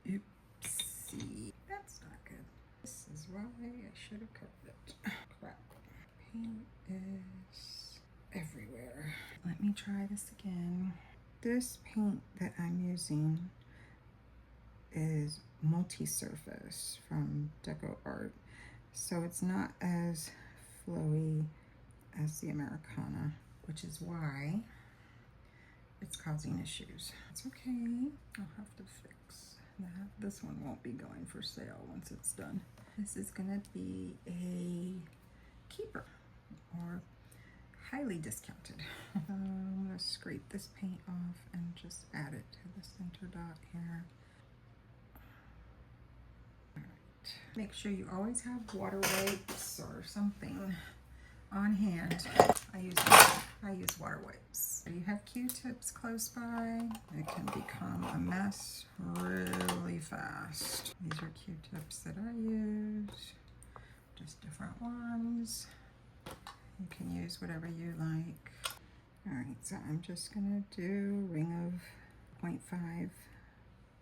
Oopsie. That's not good. This is why I should have covered it. Crap. Paint is everywhere. Let me try this again. This paint that I'm using is Multi-Surface from DecoArt. So it's not as flowy as the Americana, which is why it's causing issues. It's okay. I'll have to fix that. This one won't be going for sale once it's done. This is gonna be a keeper or highly discounted. I'm gonna scrape this paint off and just add it to the center dot here. All right. Make sure you always have water wipes or something on hand. I use water wipes. You have Q-tips close by. It can become a mess really fast. These are Q-tips that I use, just different ones. You can use whatever you like. All right, so I'm just gonna do a ring of 0.5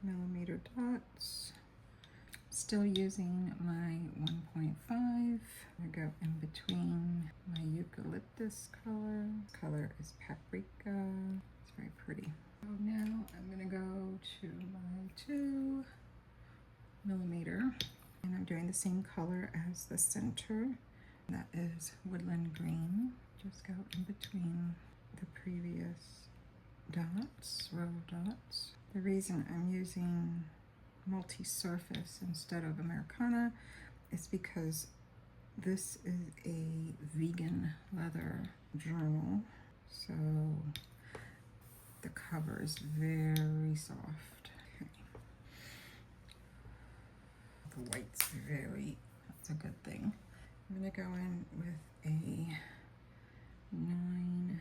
millimeter dots. Still using my 1.5. I'm gonna go in between my eucalyptus color. This color is paprika. It's very pretty. So now I'm gonna go to my 2 millimeter, and I'm doing the same color as the center. That is woodland green. Just go in between the previous dots, row of dots. The reason I'm using Multi-Surface instead of Americana is because this is a vegan leather journal, so the cover is very soft. Okay. The white's that's a good thing. I'm gonna go in with a 9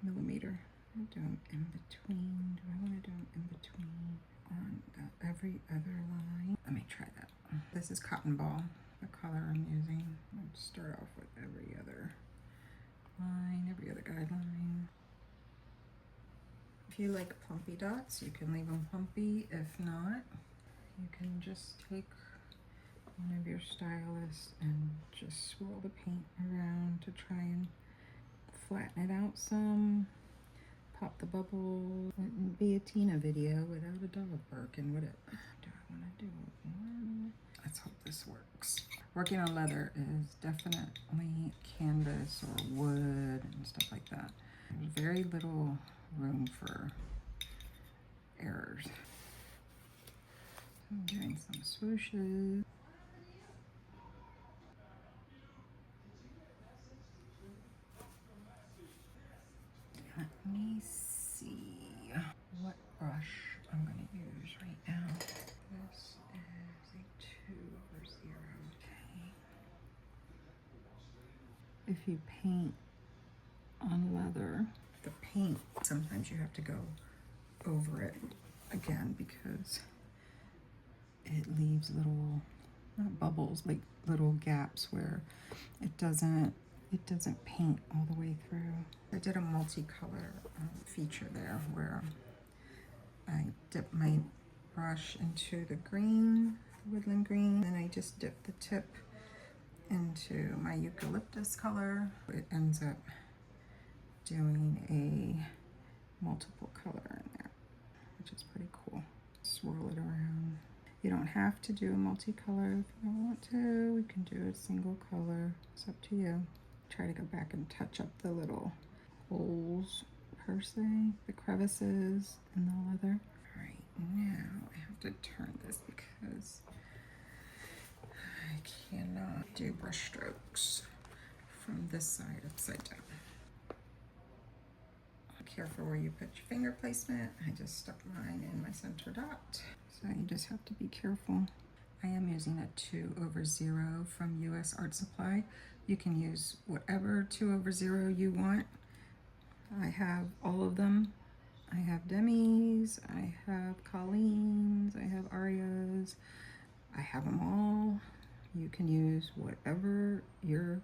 millimeter. I'm do them in between. Do I want to do them in between on every other line? Let me try that. This is cotton ball, the color I'm using. Let's start off with every other line, every other guideline. If you like plumpy dots, you can leave them plumpy. If not, you can just take one of your stylus and just swirl the paint around to try and flatten it out some. Pop the bubble. Wouldn't be a Tina video without a dog barking, would it? Do I want to do one? Let's hope this works. Working on leather is definitely canvas or wood and stuff like that. There's very little room for errors. I'm doing some swooshes. Let me see what brush I'm going to use right now. This is a 2/0. Okay. If you paint on leather, the paint, sometimes you have to go over it again because it leaves little, not bubbles, like little gaps where it doesn't paint all the way through. I did a multicolor feature there where I dipped my brush into the green, the woodland green, and I just dipped the tip into my eucalyptus color. It ends up doing a multiple color in there, which is pretty cool. Swirl it around. You don't have to do a multicolor if you don't want to. We can do a single color. It's up to you. Try to go back and touch up the little holes per se, the crevices in the leather. All right, now I have to turn this because I cannot do brush strokes from this side upside down. Careful where you put your finger placement. I just stuck mine in my center dot. So you just have to be careful. I am using a 2/0 from US Art Supply. You can use whatever 2/0 you want. I have all of them. I have Demis, I have Colleen's, I have Arias. I have them all. You can use whatever your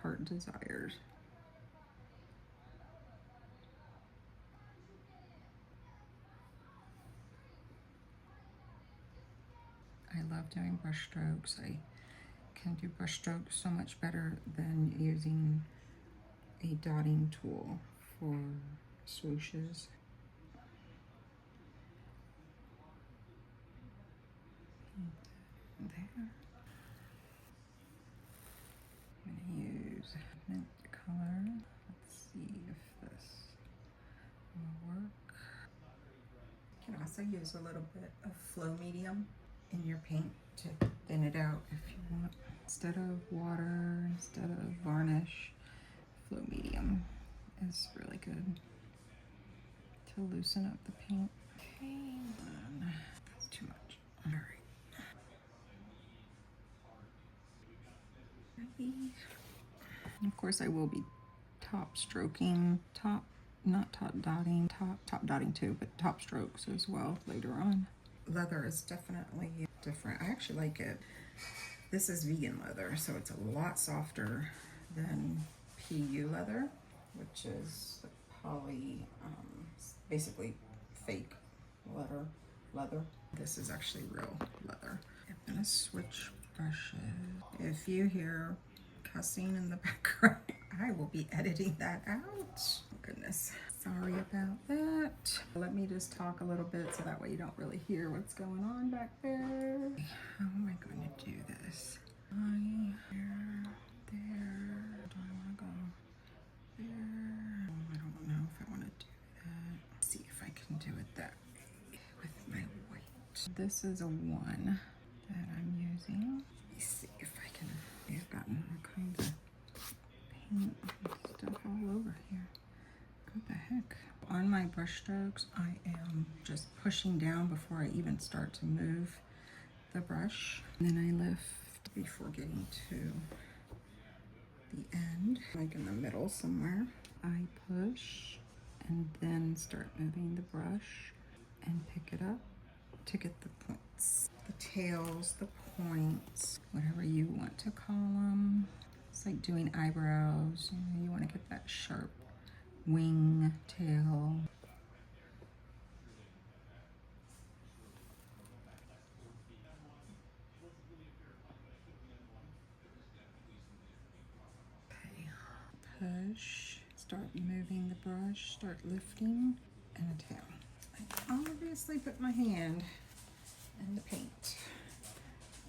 heart desires. I love doing brush strokes. I can do brush strokes so much better than using a dotting tool for swooshes. There. I'm going to use mint color. Let's see if this will work. You can also use a little bit of flow medium in your paint to thin it out if you want. Instead of water, instead of varnish, flow medium is really good to loosen up the paint. Okay, that's too much. All right. And of course, I will be top stroking, not top dotting, top dotting too, but top strokes as well later on. Leather is definitely different. I actually like it. This is vegan leather, so it's a lot softer than PU leather, which is poly, basically fake leather. This is actually real leather. I'm gonna switch brushes. If you hear cussing in the background, I will be editing that out. Oh, goodness. Sorry about that. Let me just talk a little bit so that way you don't really hear what's going on back there. How am I going to do this? There. Do I want to go there? I don't know if I want to do that. Let's see if I can do it that way with my white. This is a 1 that I'm using. Let me see if I can. I've gotten all kinds of paint and stuff all over here. What the heck? On my brush strokes, I am just pushing down before I even start to move the brush. And then I lift before getting to the end, like in the middle somewhere. I push and then start moving the brush and pick it up to get the points. The tails, the points, whatever you want to call them. It's like doing eyebrows. You want to get that sharp wing tail. Okay, push, start moving the brush, start lifting, and a tail. I obviously put my hand in the paint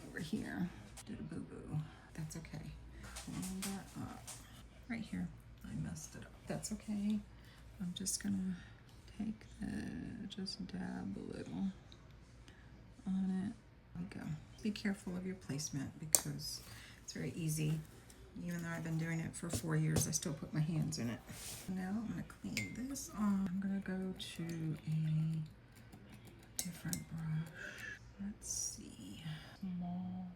over here. Did a boo-boo. That's okay. Pull that up. Right here. I messed it up. That's okay. I'm just gonna take just dab a little on it. There we go. Be careful of your placement because it's very easy. Even though I've been doing it for 4 years, I still put my hands in it. Now I'm gonna clean this off. I'm gonna go to a different brush. Let's see. Small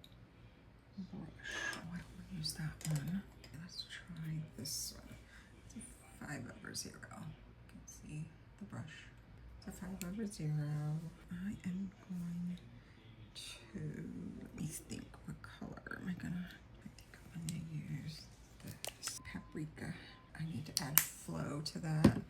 brush. Oh, I don't use that one. Let's try this one. It's a 5/0. You can see the brush. It's a 5/0. I am going to, let me think, what color am I gonna, I think I'm gonna use this paprika. I need to add flow to that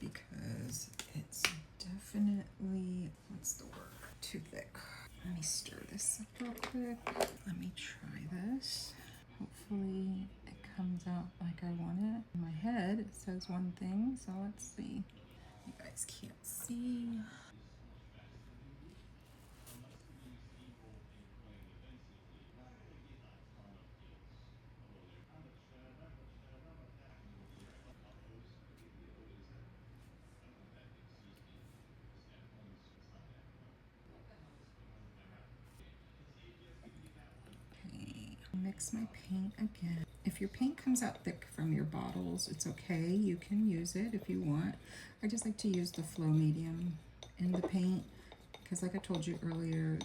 because it's definitely, what's the word, too thick. Let me stir this up real quick. Let me try this. Hopefully it comes out like I want it. In my head it says one thing, so let's see. You guys can't see. Okay, mix my paint again. If your paint comes out thick from your bottles, it's okay. You can use it if you want. I just like to use the flow medium in the paint because like I told you earlier,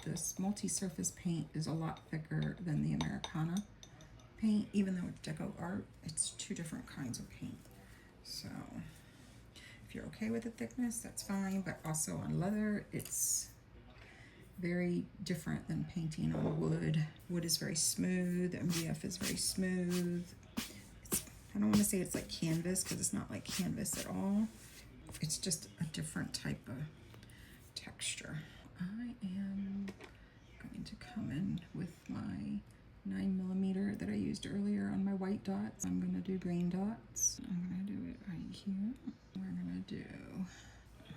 this multi-surface paint is a lot thicker than the Americana paint. Even though it's DecoArt, it's 2 different kinds of paint. So if you're okay with the thickness, that's fine, but also on leather, it's very different than painting on wood. Wood is very smooth, MDF is very smooth. I don't want to say it's like canvas because it's not like canvas at all. It's just a different type of texture. I am going going to come in with my 9mm that I used earlier on my white dots. I'm gonna do green dots. I'm gonna do it right here. We're gonna do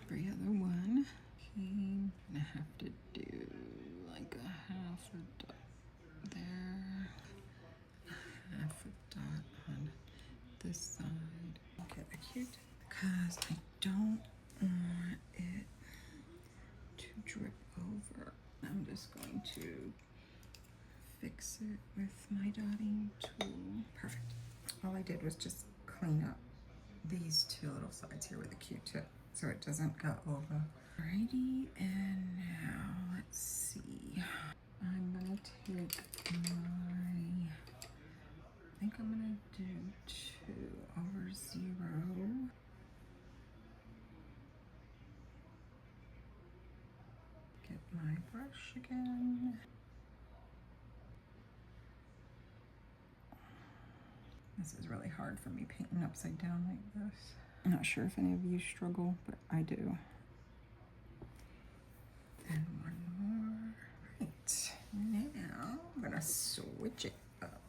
every other one. Okay, I'm gonna have to do like a half a dot there, half a dot on this side. Get a cute because I don't want it to drip over. I'm just going to fix it with my dotting tool. Perfect. All I did was just clean up these two little sides here with a Q-tip so it doesn't go over. Alrighty, and now let's see. I'm gonna take my, I think I'm gonna do 2/0. Get my brush again. This is really hard for me painting upside down like this. I'm not sure if any of you struggle, but I do. And one more. Right, now I'm gonna switch it up.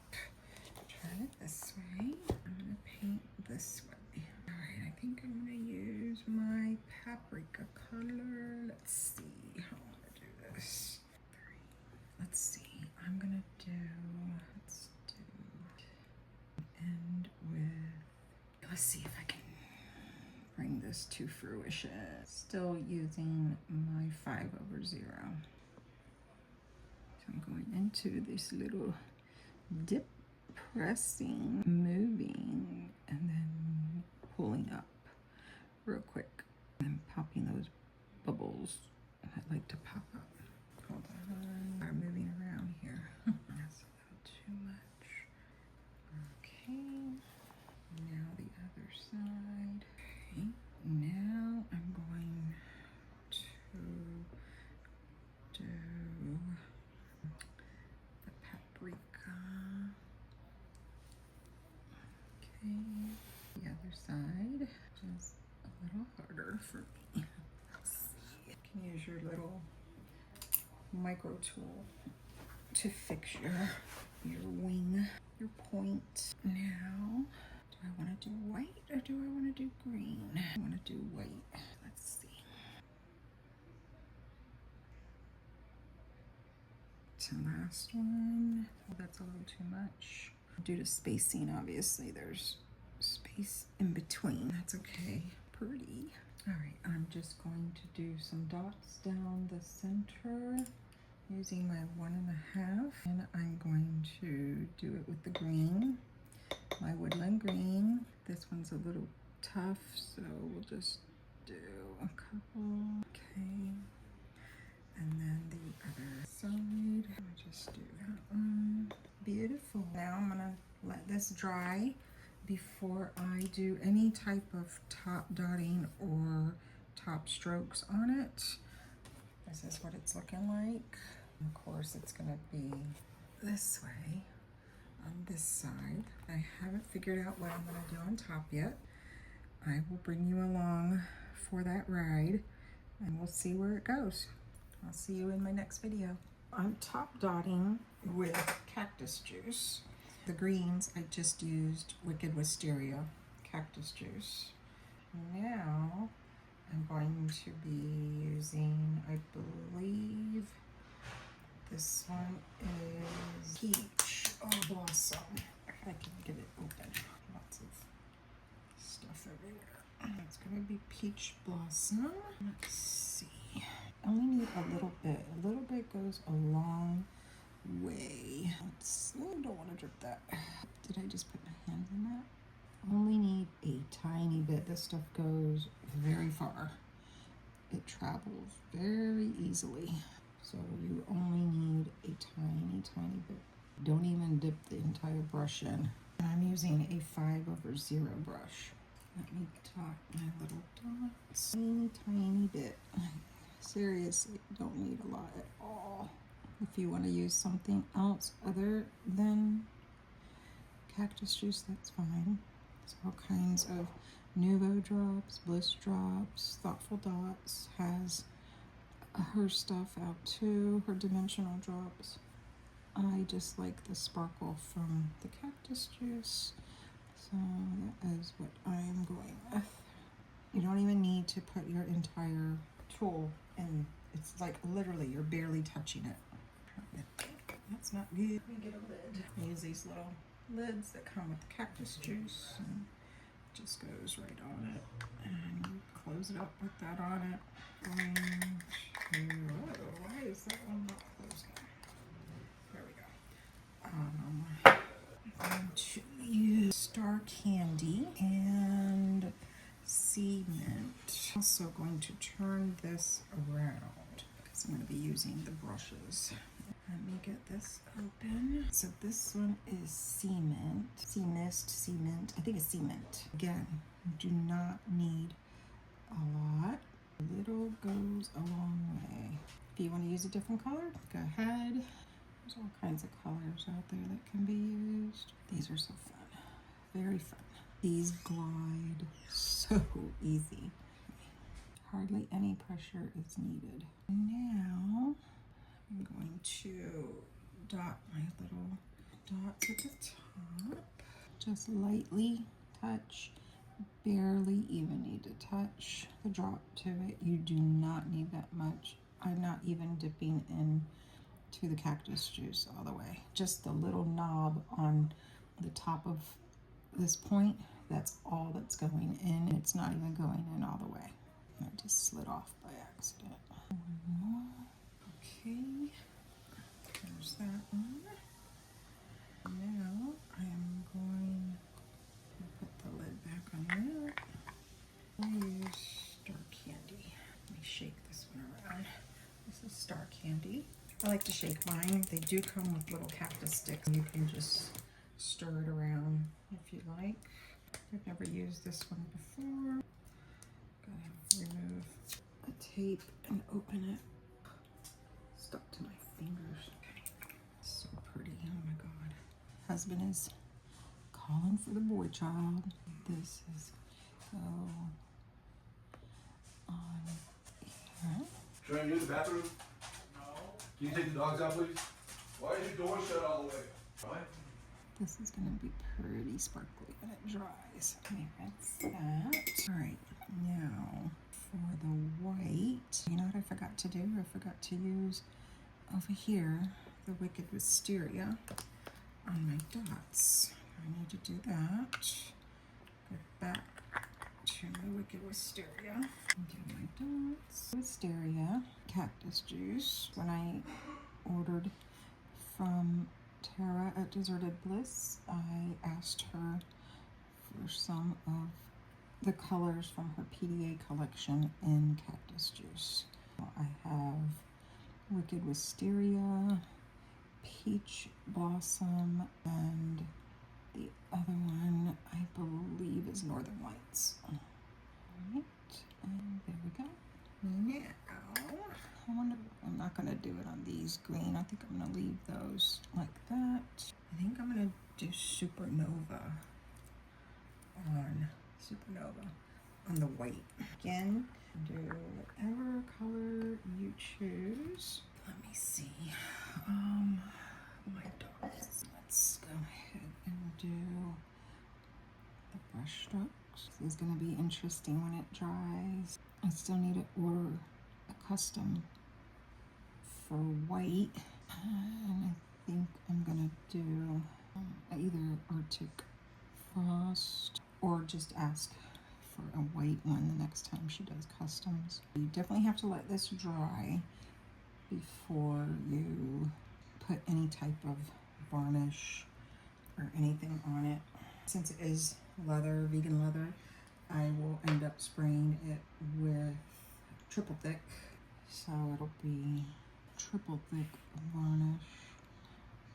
Turn it this way. I'm gonna paint this way. All right, I think I'm gonna use my paprika color. Let's see how I'm gonna do this. Let's see, I'm gonna do, let's do end with, let's see if I can bring this to fruition. Still using my 5/0. So I'm going into this little dip, pressing, moving, and then pulling up real quick, and popping those bubbles. I like to pop up. Hold on, I'm moving around here. That's a little too much. Okay, now the other side. Okay, now I'm going to do the paprika. Okay, the other side, which is a little harder for me. Let's see. You can use your little micro tool to fix your wing, your point. Now, do I want to do white or do I want to do green? I want to do white. Let's see. To last one. Oh, that's a little too much. Due to spacing, obviously, there's space in between. That's okay. Pretty. All right, I'm just going to do some dots down the center using my 1.5, and I'm going to do it with the green, my woodland green. This one's a little tough, so we'll just do a couple. Okay, and then the other side, I'll just do that one. Beautiful. Now I'm gonna let this dry before I do any type of top dotting or top strokes on it. This is what it's looking like. Of course, it's gonna be this way on this side. I haven't figured out what I'm gonna do on top yet. I will bring you along for that ride and we'll see where it goes. I'll see you in my next video. I'm top dotting with Cactus Juice. The greens, I just used Wicked Wisteria Cactus Juice. Now, I'm going to be using, I believe, this one is Peach Blossom. I can get it open. Lots of stuff everywhere. It's gonna be Peach Blossom. Let's see. I only need a little bit. A little bit goes a long way. I don't want to drip that. Did I just put my hand in that? Only need a tiny bit. This stuff goes very far. It travels very easily. So you only need a tiny bit. Don't even dip the entire brush in. I'm using a 5/0 brush. Let me dot my little dots. Tiny bit. Seriously, don't need a lot at all. If you want to use something else other than Cactus Juice, that's fine. There's all kinds of Nuvo drops, Bliss drops, Thoughtful Dots has her stuff out too, her dimensional drops. I just like the sparkle from the Cactus Juice, so that is what I'm going with. You don't even need to put your entire tool in. It's like literally you're barely touching it. That's not good. Let me get a lid. I use these little lids that come with the Cactus Juice, and it just goes right on it. And you close it up with that on it. Going to, why is that one not closing? There we go. I'm going to use Star Candy and cement. Also going to turn this around because I'm going to be using the brushes. Let me get this open. So this one is cement. Cement. I think it's cement. Again, you do not need a lot. A little goes a long way. If you want to use a different color, go ahead. There's all kinds of colors out there that can be used. These are so fun. Very fun. These glide so easy. Hardly any pressure is needed. Now, I'm going to dot my little dots at the top. Just lightly touch, barely even need to touch the drop to it. You do not need that much. I'm not even dipping in to the Cactus Juice all the way. Just the little knob on the top of this point, that's all that's going in. It's not even going in all the way. I just slid off by accident. One more. Okay, there's that one. Now I am going to put the lid back on there. I use Star Candy. Let me shake this one around. This is Star Candy. I like to shake mine. They do come with little cactus sticks. You can just stir it around if you like. I've never used this one before. Gotta remove the tape and open it. Stuck to my fingers. Okay. So pretty. Oh my god. Husband is calling for the boy child. This is go on here. Should I use the bathroom? No. Can you take the dogs out, please? Why is your door shut all the way? What? This is going to be pretty sparkly when it dries. Okay, that's that. All right, now for the white, you know what I forgot to do? I forgot to use over here the Wicked Wisteria on my dots. I need to do that. Go back to my Wicked Wisteria. Do my dots. Wisteria, Cactus Juice. When I ordered from Tara at Deserted Bliss, I asked her for some of the colors from her PDA collection in Cactus Juice. I have Wicked Wisteria, Peach Blossom, and the other one I believe is Northern Lights. Alright, and there we go. Now, I wonder, I'm not going to do it on these green. I think I'm going to leave those like that. I think I'm going to do Supernova on the white. Again, do whatever color you choose. Let me see. My dots. Let's go ahead and do the brush strokes. This is going to be interesting when it dries. I still need to order a custom for white, and I think I'm gonna do either Arctic Frost or just ask for a white one the next time she does customs. You definitely have to let this dry before you put any type of varnish or anything on it. Since it is leather, vegan leather, I will end up spraying it with triple thick, so it'll be triple thick varnish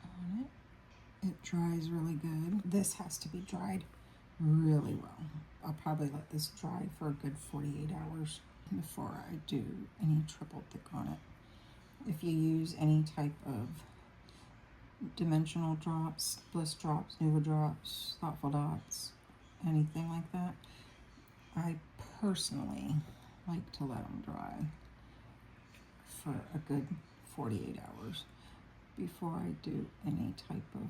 on it. It dries really good. This has to be dried really well. I'll probably let this dry for a good 48 hours before I do any triple thick on it. If you use any type of dimensional drops, bliss drops, Nuva drops, thoughtful dots, anything like that, I personally like to let them dry for a good 48 hours before I do any type of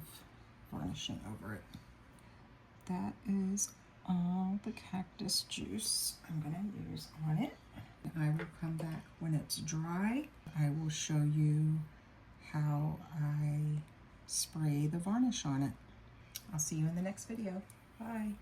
varnishing over it. That is all the cactus juice I'm going to use on it. I will come back when it's dry. I will show you how I spray the varnish on it. I'll see you in the next video. Bye.